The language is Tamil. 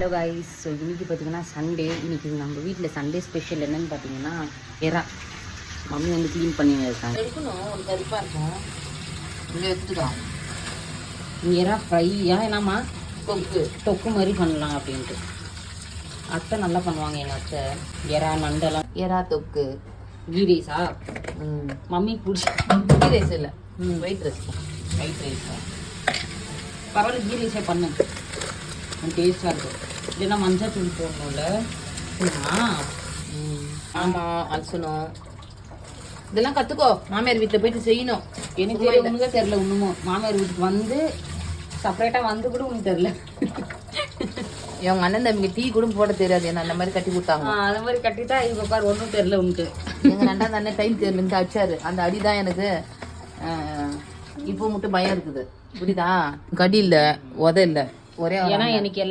ஹலோ காய்ஸ், ஸோ இன்றைக்கி பார்த்தீங்கன்னா சண்டே. இன்றைக்கி நம்ம வீட்டில் சண்டே ஸ்பெஷல் என்னென்னு பார்த்தீங்கன்னா எறா. மம்மி வந்து க்ளீன் பண்ணி இருக்காங்க. எடுக்கணும், ஒரு கருப்பாக இருக்கும். இங்கே எடுத்துக்கலாம். எறா ஃப்ரையா என்னம்மா தொக்கு மாதிரி பண்ணலாம் அப்படின்ட்டு. அத்தை நல்லா பண்ணுவாங்க எங்கள் அத்தை. எறா நண்டெல்லாம் எறா தொக்கு. கீ ரைஸா? மம்மி பிடிச்சி கீ ரைஸ் இல்லை, ஒயிட் ரைஸ். ஒயிட் ரைஸா? பரவாயில்ல, கீ ரைஸே பண்ணு, டேஸ்ட்டாக இருக்கும். இல்லைன்னா மஞ்சள் தூள் போடணும்ல. ஆமாம், அலசணும். இதெல்லாம் கற்றுக்கோ, மாமியார் வீட்டில் போயிட்டு செய்யணும். எனக்கு ஒன்றுங்க தெரில. இன்னமும் மாமியார் வீட்டுக்கு வந்து செப்பரேட்டாக வந்து கூட ஒன்றும் தெரில. எங்கள் அண்ணன் தம்பிக்கு டீ கூட போட தெரியாது, என்ன அந்த மாதிரி கட்டி கொடுத்தாங்க. அந்த மாதிரி கட்டிட்டா இப்போ பாரு ஒன்றும் தெரில உனக்கு. எங்கள் ரெண்டாவது அண்ணன் டைம் தெரியலன்ட்டு அடிச்சாரு. அந்த அடி தான் எனக்கு இப்போ மட்டும் பயம் இருக்குது, புரியுதா? கடி இல்லை, உத இல்லை, ஒரே ஏன்னா எனக்கு எல்லாம்